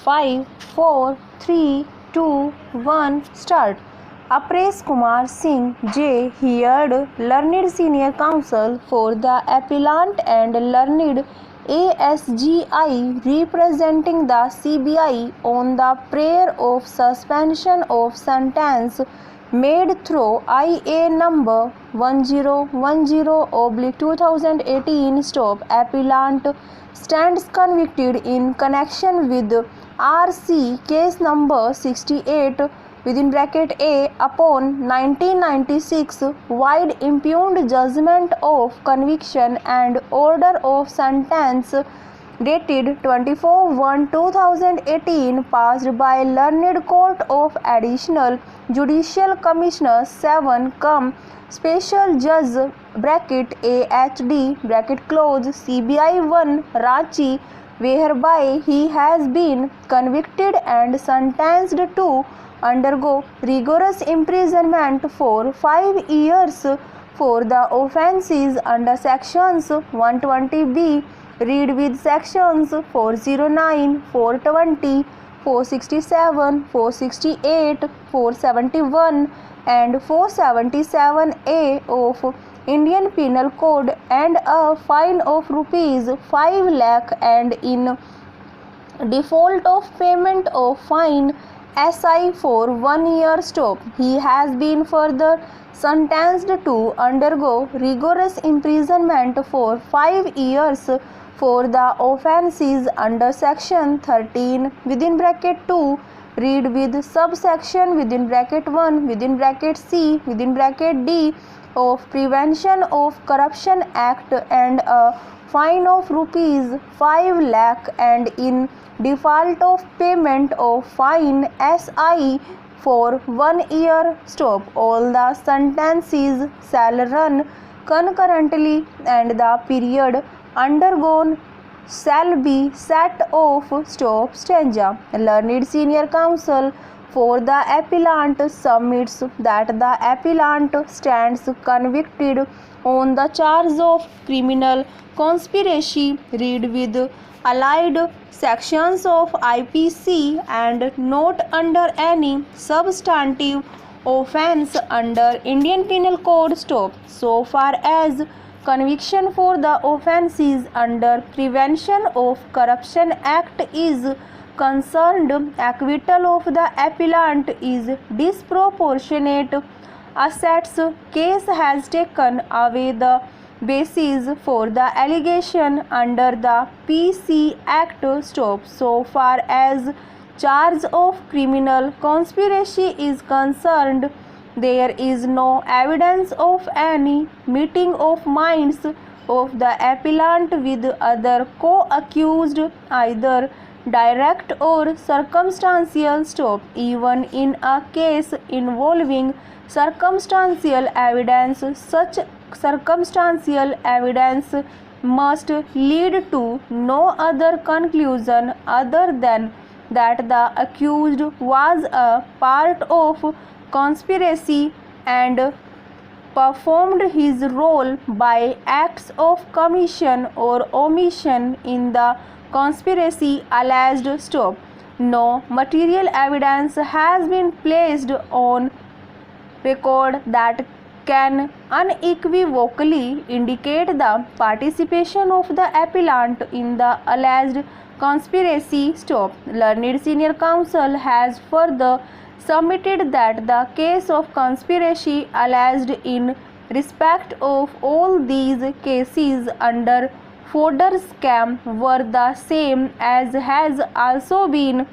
5, 4, 3, 2, 1, start. Appraise Kumar Singh J. Heard, Learned Senior Counsel for the Appellant and Learned ASGI representing the CBI on the prayer of suspension of sentence made through IA number 1010/2018 stop appellant stands convicted in connection with RC case number 68 (A) upon 1996 wide impugned judgment of conviction and order of sentence dated 24/1/2018 passed by Learned Court of Additional Judicial Commissioner 7 Special Judge (AHD) CBI 1 Ranchi, whereby he has been convicted and sentenced to undergo rigorous imprisonment for 5 years for the offences under sections 120B, read with sections 409, 420, 467, 468, 471 and 477A of Indian Penal Code and a fine of rupees 5 lakh, and in default of payment of fine SI for 1 year stop, he has been further sentenced to undergo rigorous imprisonment for 5 years for the offences under section 13 (2), read with subsection (1) (C) (D) of Prevention of Corruption Act and a fine of rupees 5 lakh, and in default of payment of fine SI for 1 year stop, all the sentences shall run concurrently and the period undergone shall be set off stop stanza. Learned Senior Counsel for the appellant submits that the appellant stands convicted on the charge of criminal conspiracy, read with allied sections of IPC, and not under any substantive offence under Indian Penal Code stop, so far as conviction for the offences under Prevention of Corruption Act is concerned. Acquittal of the appellant is disproportionate. Assets case has taken away the basis for the allegation under the PC Act stop, so far as charge of criminal conspiracy is concerned. There is no evidence of any meeting of minds of the appellant with other co-accused, either direct or circumstantial stop. Even in a case involving circumstantial evidence, such circumstantial evidence must lead to no other conclusion other than that the accused was a part of conspiracy and performed his role by acts of commission or omission in the conspiracy alleged stop. No material evidence has been placed on record that can unequivocally indicate the participation of the appellant in the alleged conspiracy stop. Learned Senior Counsel has further submitted that the case of conspiracy alleged in respect of all these cases under Fodder scam were the same as has also been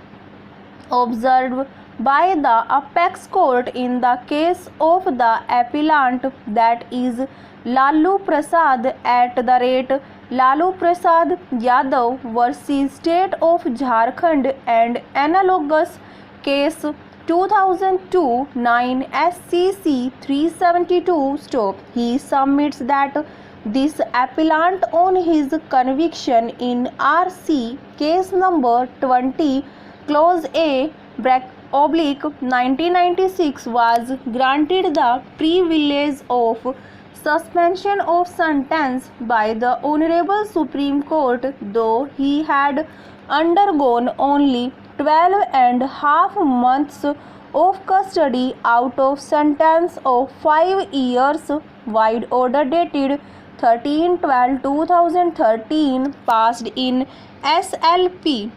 observed by the Apex Court in the case of the appellant, that is Lalu Prasad @Lalu Prasad Yadav versus State of Jharkhand, and analogous case 2002-9 SCC 372 stop. He submits that this appellant on his conviction in RC case number 20 clause A (1996) was granted the privilege of suspension of sentence by the Honorable Supreme Court, though he had undergone only 12.5 months of custody out of sentence of 5 years. Wide order dated 13/12/2013 passed in SLP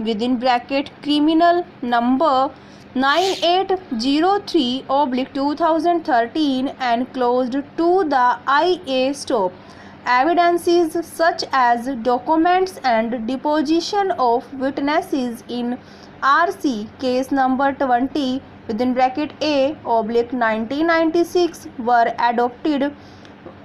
criminal number 9803/2013 and closed to the IA stop. Evidences such as documents and deposition of witnesses in RC case number 20(A)/1996 were adopted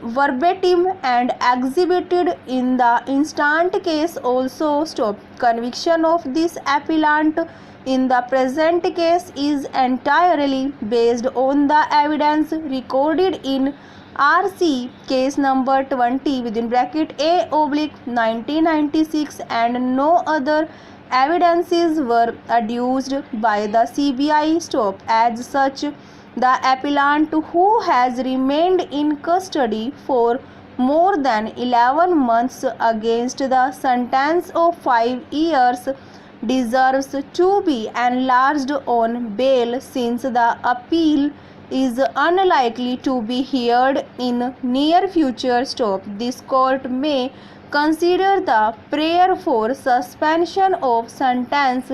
verbatim and exhibited in the instant case also stop. Conviction of this appellant in the present case is entirely based on the evidence recorded in RC case number 20(A)/1996 and no other evidences were adduced by the CBI stop. As such, the appellant, who has remained in custody for more than 11 months against the sentence of 5 years, deserves to be enlarged on bail since the appeal is unlikely to be heard in near future stop. This court may consider the prayer for suspension of sentence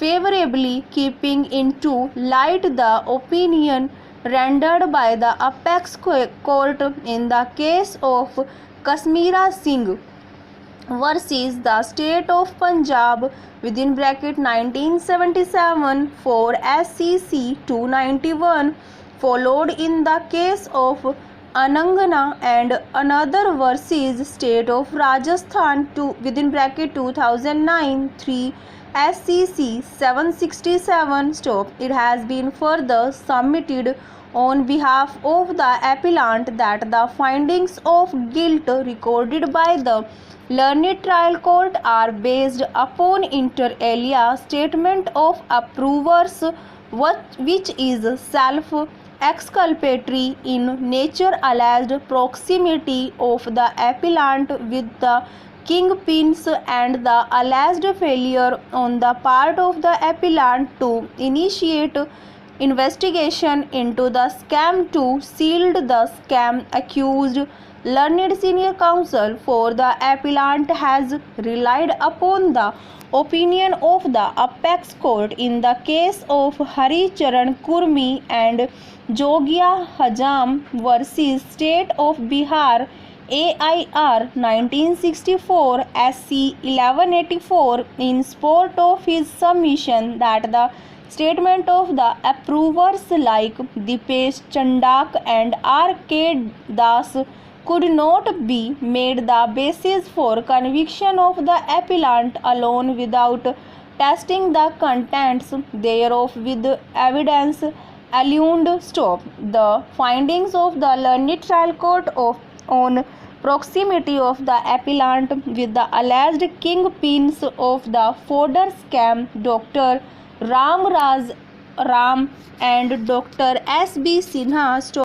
favorably, keeping into light the opinion rendered by the apex court in the case of Kashmira Singh versus the state of Punjab (1977) for SCC 291, followed in the case of Anangana and another versus state of Rajasthan (2009) 3 SCC 767 stop. It has been further submitted on behalf of the appellant that the findings of guilt recorded by the learned trial court are based upon inter alia statement of approvers, which is self-exculpatory in nature. Alleged proximity of the appellant with the kingpins and the alleged failure on the part of the appellant to initiate investigation into the scam to sealed the scam. Accused learned senior counsel for the appellant has relied upon the opinion of the apex court in the case of Hari Charan Kurmi and Jogia Hajam versus state of Bihar AIR 1964 SC 1184 in support of his submission that the statement of the approvers like Dipesh Chandak and R.K. Das could not be made the basis for conviction of the appellant alone without testing the contents thereof with evidence allude stop. The findings of the learned trial court on proximity of the appellant with the alleged kingpins of the fodder scam, Dr. Ram Raj Ram and Dr. S.B. Sinha stop.